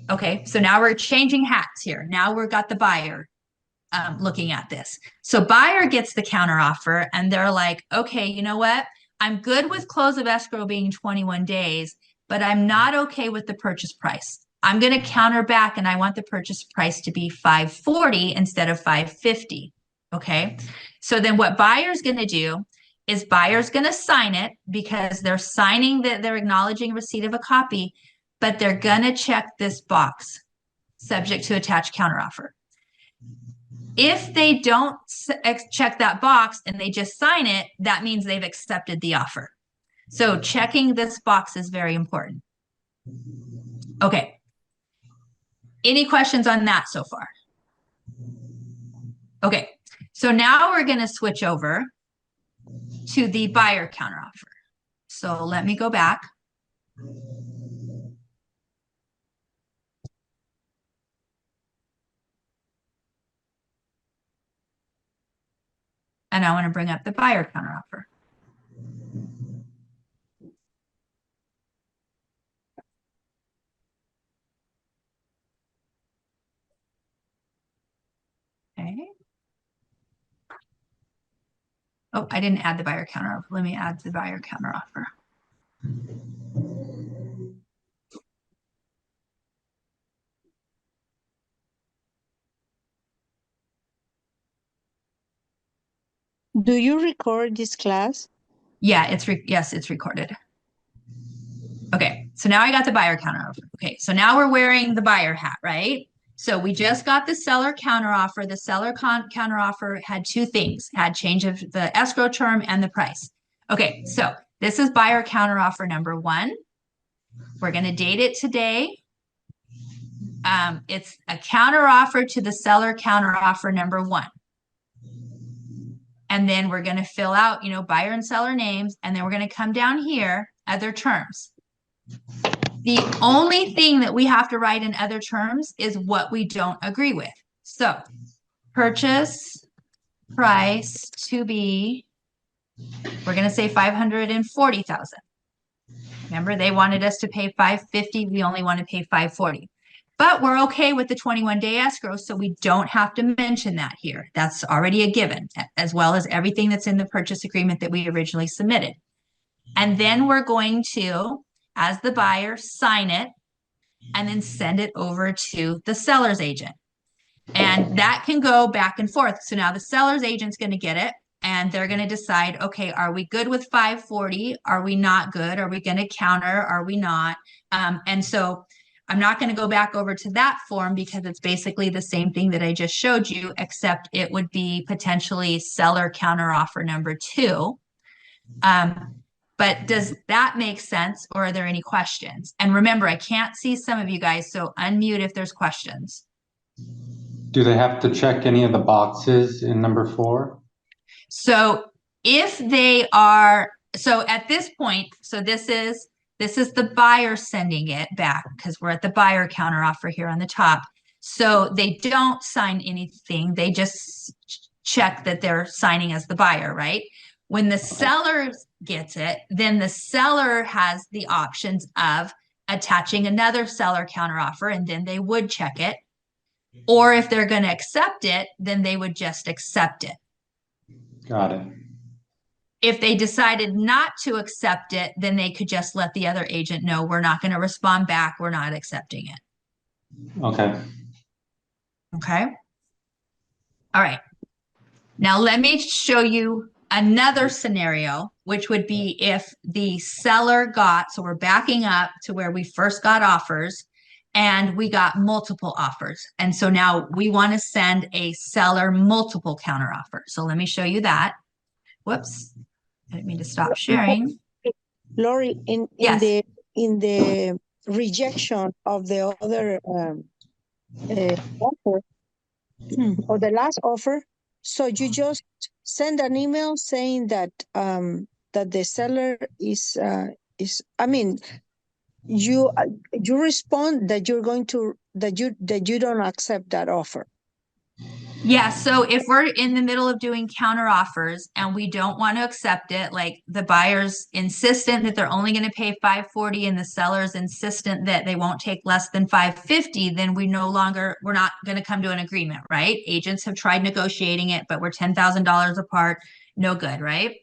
S1: Okay, so now we're changing hats here. Now we've got the buyer looking at this. So buyer gets the counteroffer and they're like, okay, you know what? I'm good with close of escrow being 21 days, but I'm not okay with the purchase price. I'm going to counter back and I want the purchase price to be $540 instead of $550. Okay, so then what buyer's going to do is buyer's going to sign it because they're signing that they're acknowledging receipt of a copy, but they're going to check this box, subject to attached counteroffer. If they don't check that box and they just sign it, that means they've accepted the offer. So checking this box is very important. Okay. Any questions on that so far? Okay. So now we're going to switch over to the buyer counteroffer. So let me go back. And I want to bring up the buyer counteroffer. Okay. Oh, I didn't add the buyer counteroffer. Let me add the buyer counteroffer.
S4: Do you record this class?
S1: Yeah, yes, it's recorded. Okay, so now I got the buyer counteroffer. Okay, so now we're wearing the buyer hat, right? So we just got the seller counteroffer. The seller counteroffer had two things, had change of the escrow term and the price. Okay, so this is buyer counteroffer number 1. We're going to date it today. It's a counteroffer to the seller counteroffer number 1. And then we're going to fill out, buyer and seller names, and then we're going to come down here, other terms. The only thing that we have to write in other terms is what we don't agree with. So purchase price to be, we're going to say 540,000. Remember, they wanted us to pay 550. We only want to pay 540. But we're okay with the 21-day escrow, so we don't have to mention that here. That's already a given, as well as everything that's in the purchase agreement that we originally submitted. And then we're going to, as the buyer, sign it and then send it over to the seller's agent. And that can go back and forth. So now the seller's agent's going to get it and they're going to decide, okay, are we good with 540? Are we not good? Are we going to counter? Are we not? And so I'm not going to go back over to that form because it's basically the same thing that I just showed you, except it would be potentially seller counteroffer number 2. But does that make sense, or are there any questions? And remember, I can't see some of you guys, so unmute if there's questions.
S6: Do they have to check any of the boxes in number 4?
S1: So if they are, so at this point, so this is the buyer sending it back because we're at the buyer counteroffer here on the top. So they don't sign anything. They just check that they're signing as the buyer, right? When the seller gets it, then the seller has the options of attaching another seller counteroffer, and then they would check it. Or if they're going to accept it, then they would just accept it.
S6: Got it.
S1: If they decided not to accept it, then they could just let the other agent know, we're not going to respond back. We're not accepting it.
S6: Okay.
S1: Okay. All right. Now let me show you another scenario, which would be if the seller got, so we're backing up to where we first got offers and we got multiple offers. And so now we want to send a seller multiple counteroffer. So let me show you that. Whoops. I didn't mean to stop sharing.
S4: Lori,
S1: Yes.
S4: in the rejection of the other offer or the last offer, so you just send an email saying that that the seller is I mean, you respond that you're going to that you don't accept that offer.
S1: Yeah, so if we're in the middle of doing counter offers and we don't want to accept it, like the buyer's insistent that they're only going to pay 540 and the seller's insistent that they won't take less than 550, then we're not going to come to an agreement, right? Agents have tried negotiating it, but we're $10,000 apart, no good, right?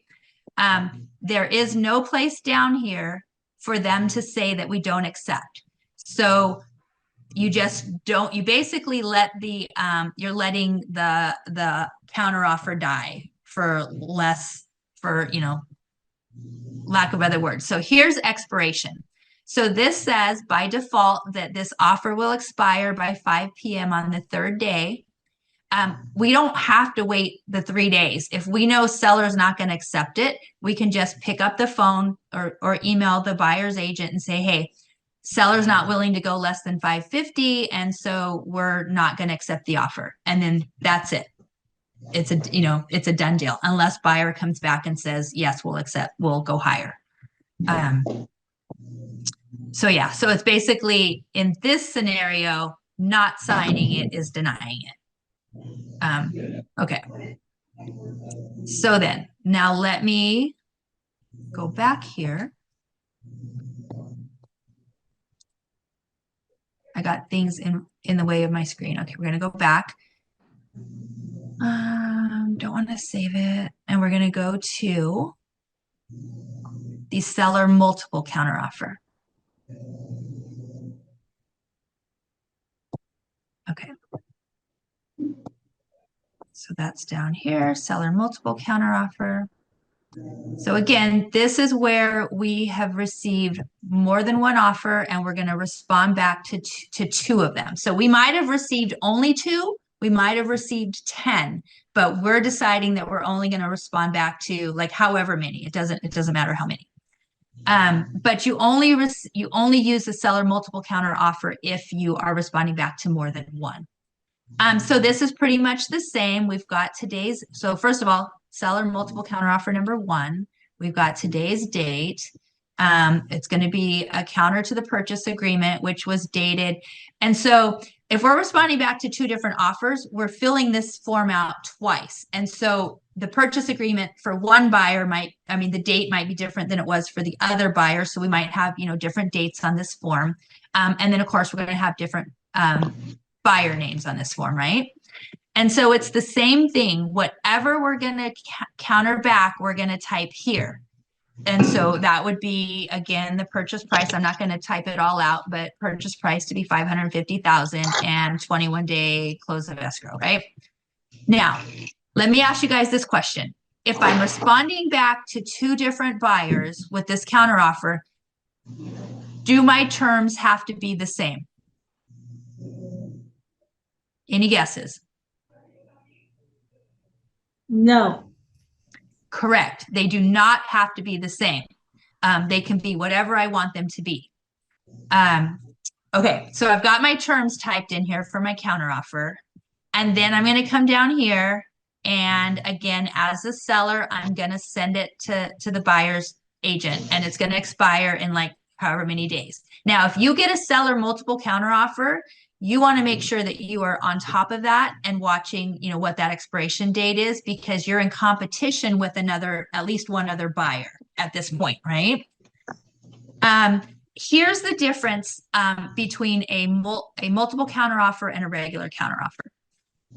S1: There is no place down here for them to say that we don't accept. So you just don't, you basically let the, you're letting the counter offer die for less for, you know, lack of other words. So here's expiration. So this says by default that this offer will expire by 5 p.m. on the third day. We don't have to wait the 3 days. If we know seller's not going to accept it, we can just pick up the phone or email the buyer's agent and say, hey, seller's not willing to go less than 550, and so we're not going to accept the offer. And then that's it. It's a, you know, it's a done deal unless buyer comes back and says, yes, we'll accept, we'll go higher. So yeah, so it's basically in this scenario, not signing it is denying it. Okay. So then now let me go back here. I got things in the way of my screen. Okay, we're going to go back. Don't want to save it. And we're going to go to the seller multiple counteroffer. Okay. So that's down here, seller multiple counteroffer. So again, this is where we have received more than one offer and we're going to respond back to two of them. So we might have received only 2, we might have received 10, but we're deciding that we're only going to respond back to like however many. It doesn't matter how many. But you only use the seller multiple counteroffer if you are responding back to more than one. So this is pretty much the same. We've got today's, so first of all, seller multiple counteroffer number 1. We've got today's date. It's going to be a counter to the purchase agreement, which was dated. And so if we're responding back to 2 different offers, we're filling this form out twice. And so the purchase agreement for one buyer the date might be different than it was for the other buyer. So we might have, you know, different dates on this form. And then of course, we're going to have different, buyer names on this form, right? And so it's the same thing. Whatever we're going to counter back, we're going to type here. And so that would be, again, the purchase price. I'm not going to type it all out, but purchase price to be $550,000 and 21-day close of escrow, right? Now, let me ask you guys this question. If I'm responding back to 2 different buyers with this counteroffer, do my terms have to be the same? Any guesses?
S5: No.
S1: Correct. They do not have to be the same. They can be whatever I want them to be. Okay, so I've got my terms typed in here for my counteroffer. And then I'm going to come down here. And again, as a seller, I'm going to send it to the buyer's agent. And it's going to expire in like however many days. Now, if you get a seller multiple counteroffer, you want to make sure that you are on top of that and watching, you know, what that expiration date is, because you're in competition with at least one other buyer at this point, right? Here's the difference between a multiple counteroffer and a regular counteroffer.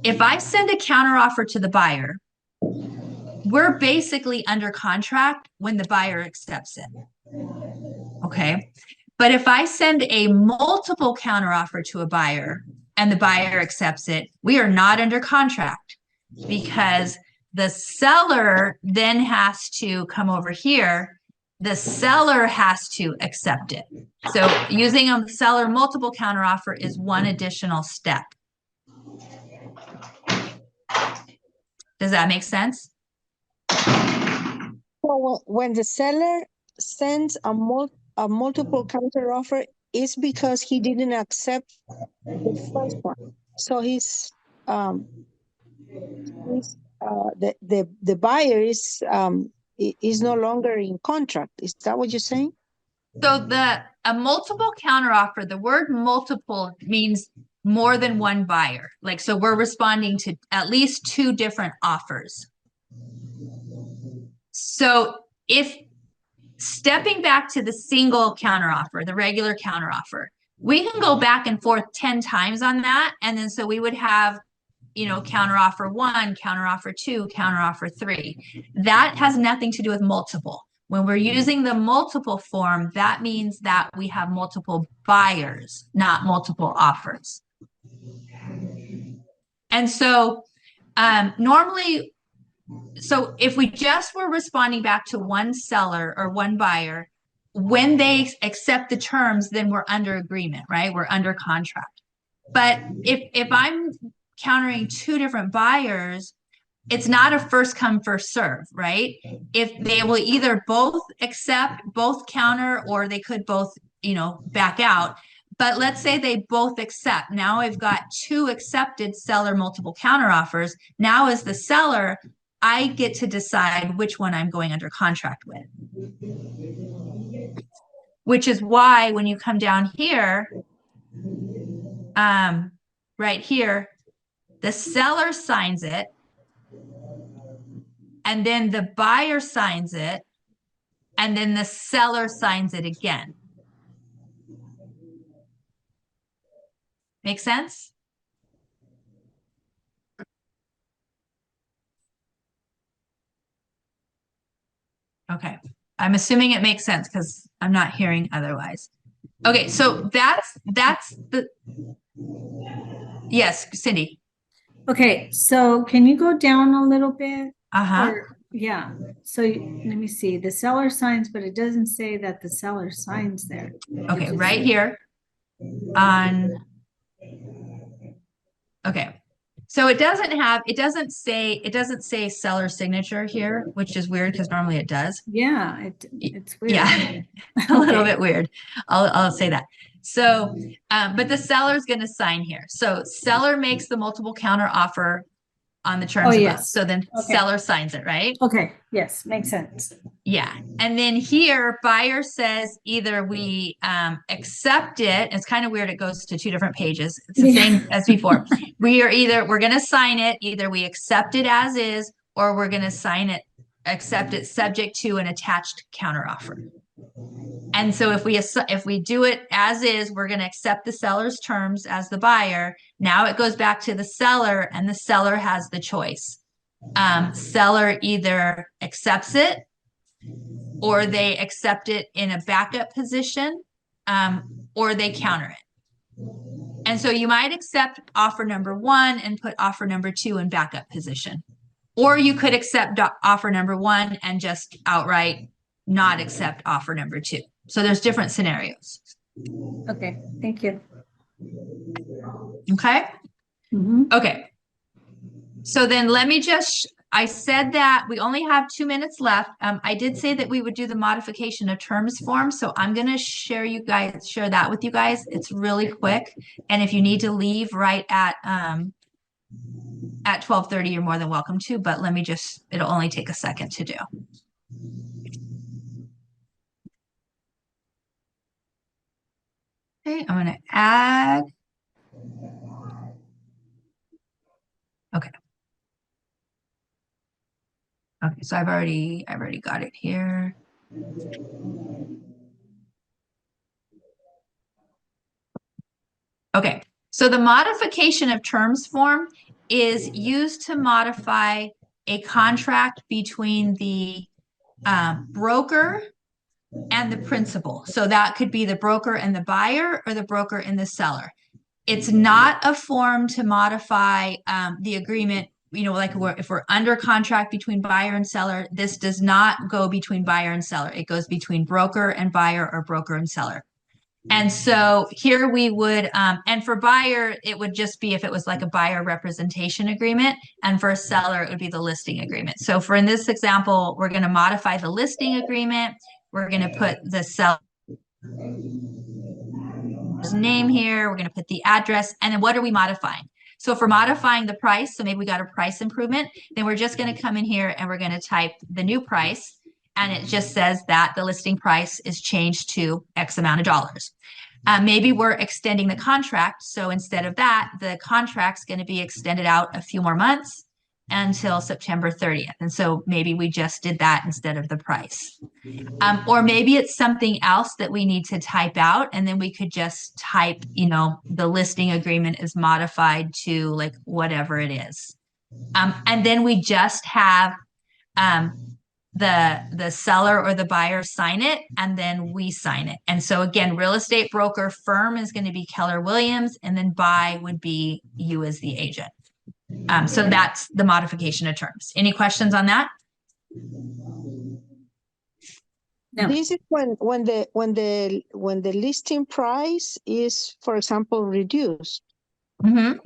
S1: If I send a counteroffer to the buyer, we're basically under contract when the buyer accepts it. Okay. But if I send a multiple counteroffer to a buyer and the buyer accepts it, we are not under contract because the seller then has to come over here. The seller has to accept it. So using a seller multiple counteroffer is one additional step. Does that make sense?
S4: So when the seller sends a multiple counteroffer, is because he didn't accept the first one. So the buyer is no longer in contract. Is that what you're saying?
S1: So a multiple counteroffer, the word multiple means more than one buyer. Like, so we're responding to at least 2 different offers. So if stepping back to the single counteroffer, the regular counteroffer, we can go back and forth 10 times on that. And then so we would have, you know, counteroffer 1, counteroffer 2, counteroffer 3. That has nothing to do with multiple. When we're using the multiple form, that means that we have multiple buyers, not multiple offers. And so normally So if we just were responding back to one seller or one buyer, when they accept the terms, then we're under agreement, right? We're under contract. But if I'm countering two different buyers, it's not a first come, first serve, right? If they will either both accept, both counter, or they could both, back out. But let's say they both accept. Now I've got two accepted seller multiple counter offers. Now as the seller, I get to decide which one I'm going under contract with. Which is why when you come down here, right here, the seller signs it, and then the buyer signs it, and then the seller signs it again. Make sense? Okay. I'm assuming it makes sense because I'm not hearing otherwise. Okay, so that's the, yes, Cindy.
S5: Okay, so can you go down a little bit?
S1: Uh-huh.
S5: Yeah, so let me see, the seller signs, but it doesn't say that the seller signs there.
S1: Okay, right here on, okay. So it doesn't say seller signature here, which is weird because normally it does.
S5: Yeah, it's weird.
S1: Yeah, a little bit weird. I'll say that. So, but the seller's going to sign here. So seller makes the multiple counter offer on the terms above.
S5: Yes.
S1: So then seller signs it, right?
S5: Okay, yes, makes sense.
S1: Yeah. And then here, buyer says either we accept it. It's kind of weird. It goes to two different pages. It's the same as before. We're going to sign it. Either we accept it as is, or we're going to sign it, accept it subject to an attached counteroffer. And so if we do it as is, we're going to accept the seller's terms as the buyer. Now it goes back to the seller, and the seller has the choice. Seller either accepts it, or they accept it in a backup position, or they counter it. And so you might accept offer number one and put offer number two in backup position. Or you could accept offer number one and just outright not accept offer number two. So there's different scenarios.
S5: Okay, thank you.
S1: Okay?
S5: Mhm.
S1: Okay. So then let me just, I said that we only have 2 minutes left. I did say that we would do the modification of terms form. So I'm going to share that with you guys. It's really quick. And if you need to leave right at 12:30, you're more than welcome to, but let me just, it'll only take a second to do. Okay, I'm going to add. Okay. Okay, so I've already got it here. Okay, so the modification of terms form is used to modify a contract between the broker and the principal. So that could be the broker and the buyer, or the broker and the seller. It's not a form to modify the agreement, like if we're under contract between buyer and seller. This does not go between buyer and seller. It goes between broker and buyer, or broker and seller. And so here we would, and for buyer, it would just be if it was like a buyer representation agreement, and for a seller, it would be the listing agreement. So for in this example, we're going to modify the listing agreement. We're going to put the seller's name here. We're going to put the address, and then what are we modifying? So if we're modifying the price, so maybe we got a price improvement, then we're just going to come in here and we're going to type the new price. And it just says that the listing price is changed to X amount of dollars. Maybe we're extending the contract. So instead of that, the contract's going to be extended out a few more months until September 30th. And so maybe we just did that instead of the price. Or maybe it's something else that we need to type out, and then we could just type, the listing agreement is modified to like whatever it is. And then we just have the seller or the buyer sign it, and then we sign it. And so again, real estate broker firm is going to be Keller Williams, and then buy would be you as the agent. So that's the modification of terms. Any questions on that?
S5: No.
S4: This is when the listing price is, for example, reduced.
S1: Mm-hmm.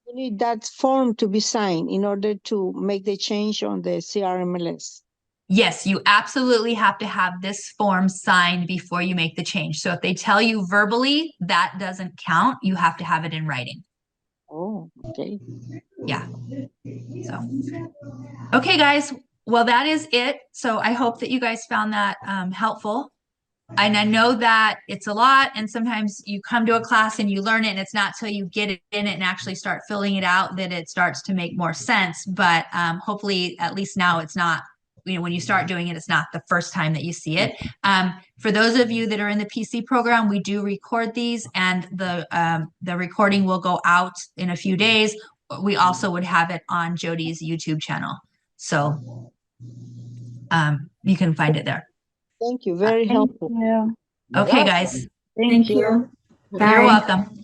S4: You need that form to be signed in order to make the change on the CRMLS.
S1: Yes, you absolutely have to have this form signed before you make the change. So if they tell you verbally, that doesn't count. You have to have it in writing.
S4: Oh, okay.
S1: Yeah. So, okay, guys. Well, that is it. So I hope that you guys found that helpful. And I know that it's a lot, and sometimes you come to a class and you learn it, and it's not till you get it in it and actually start filling it out that it starts to make more sense. But hopefully, at least now it's not, when you start doing it, it's not the first time that you see it. For those of you that are in the PC program, we do record these, and the recording will go out in a few days. We also would have it on Jodi's YouTube channel. So you can find it there.
S4: Thank you. Very helpful.
S2: Yeah.
S1: Okay, guys.
S5: Thank you.
S1: You're
S5: Bye.
S1: welcome.